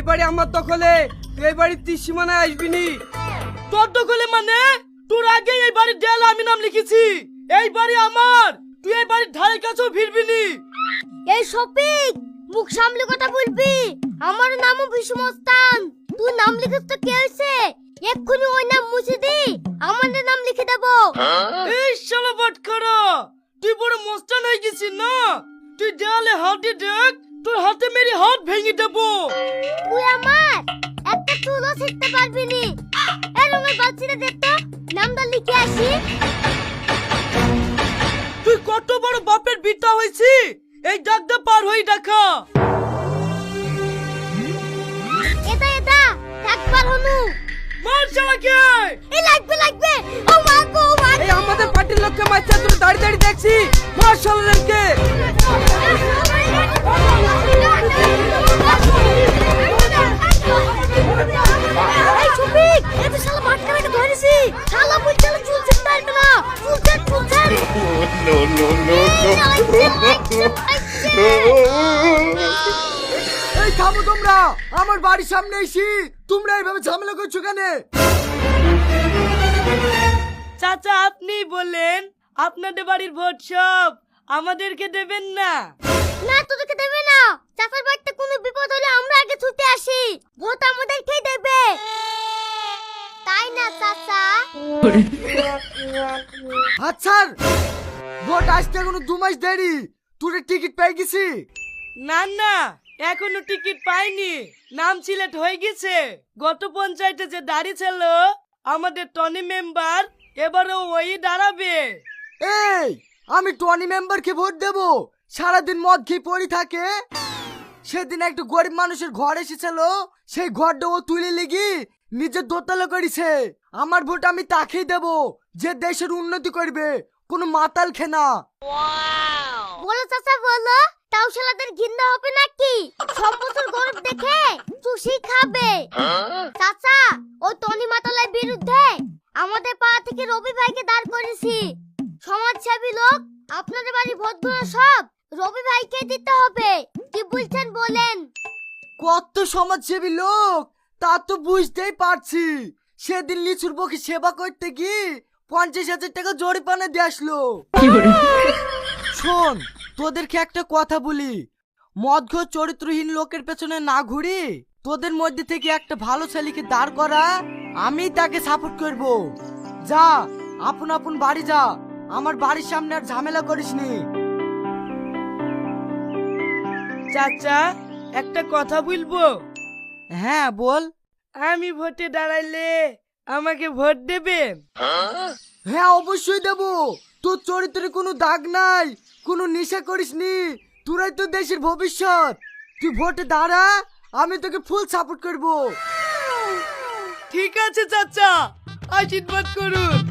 বাড়ি আমার দখলে, তুই এই বাড়ির ত্রিসীমানায় আসবি নি। তোর দখলে মানে? তোর আগে এই বাড়ির দেয়ালে আমি নাম লিখেছি। এই বাড়ি আমার, তুই এই বাড়ির ধারে কাছেও ফিরবি নি। এই শফিক, মুখ সামলে কথা বলবি। আমার নামও বিষ্ণুস্তান। তুই নাম লিখিস তো কে হয়েছে? এক্ষুনি ওই নাম মুছে দি, আমাদের নাম লিখে দেবো। এই শালা বাটখারা, তুই বড় মস্তান হয়ে গেছিস না? তুই দেয়ালে হাত দিয়ে দেখ, তোর হাতে মেরে হাত ভেঙে দেবো। তুই আমার একটা চুলও শিখতে পারবি নি। এই রঙের বালতিটা দে তো, নামটা লিখে আসি। তুই কত বড় বাপের বিটা হয়েছি, এই ডাকটা পার হয়ে দেখা। এটা এটা একবার হনু মার শালাকে। এই লাগবে লাগবে। ও মা গো, ও মা এই আমাদের পার্টির লোককে মারছে, তুই দাঁড়িয়ে দাঁড়িয়ে দেখছি। মাশাআল্লাহকে এই শফিক, এই তো শালা বাটখারাকে ধরেছি। শালা বলছে চুল ছিঁড়তে পারবে না। চুল ছেড়। No, no, no, এই থামো তোমরা, আমার বাড়ির সামনে এসি তোমরা এইভাবে ঝামেলা করছো কেন? চাচা আপনি বলেন, আপনাদের বাড়ির ভোট সব আমাদেরকে দেবেন না? না, তোদেরকে দেবে না। চাচার বাড়িতে কোনো বিপদ হলে আমরা আগে ছুটে আসি। ভোট আমাদেরকেই দেবে, তাই না চাচা? আচ্ছা, ভোট আসতে এখনো 2 মাস দেরি। তোর টিকিট পেয়ে গেছি? না না, এখনো টিকিট পাইনি। নাম সিলেক্ট হয়ে গেছে। গত পঞ্চায়েতে যে দাঁড়িয়েছিল আমাদের টনি মেম্বার, এবারও ওই দাঁড়াবে। এই আমি টনি মেম্বারকে ভোট দেব? সারাদিন মদ খেয়ে পড়ে থাকে। সেদিন একটা গরিব মানুষের ঘর এসেছিল, সেই ঘরটা ও তুলে লেগি নিজের দোতলা করেছে। আমার ভোট আমি তাকেই দেব যে দেশের উন্নতি করবে, কোনো মাতাল খেনা। বলো চাচা বলো, তাও শালাদের ঘৃণা হবে নাকি? সব বছর গরিব দেখে চুষি খাবে। চাচা, ওই টনি মাতালের বিরুদ্ধে আমাদের পাড়া থেকে রবি ভাইকে দাঁড় করেছি। সমাজসেবী লোক, আপনাদের বাড়ির ভোটগুলো সব রবি ভাইকে দিতে হবে। কি বলছেন বলেন? কত সমাজসেবী লোক তা তো বুঝতেই পারছি। সেদিন লিচুর বকে সেবা করতে গিয়ে 50,000 টাকা জরিমানা দিয়ে আসলো। শোন, তোদেরকে একটা কথা বলি, মদঘর চরিত্রহীন লোকের পেছনে না ঘুরি তোদের মধ্যে থেকে একটা ভালো ছেলেকে দাঁড় করা, আমি তাকে সাপোর্ট করব। যা আপন আপন বাড়ি যা, আমার বাড়ির সামনে আর ঝামেলা করিসনি। চাচা একটা কথা বলবো? হ্যাঁ বল। আমি ভোটে দাঁড়াইলে আমাকে ভোট দেবেন? হ্যাঁ অবশ্যই দেব। তোর চরিত্রে কোনো দাগ নাই, কোনো নেশা করিসনি, তোরাই তো দেশের ভবিষ্যৎ। তুই ভোটে দাঁড়া, আমি তোকে ফুল সাপোর্ট করব। ঠিক আছে চাচা, আশীর্বাদ করুন।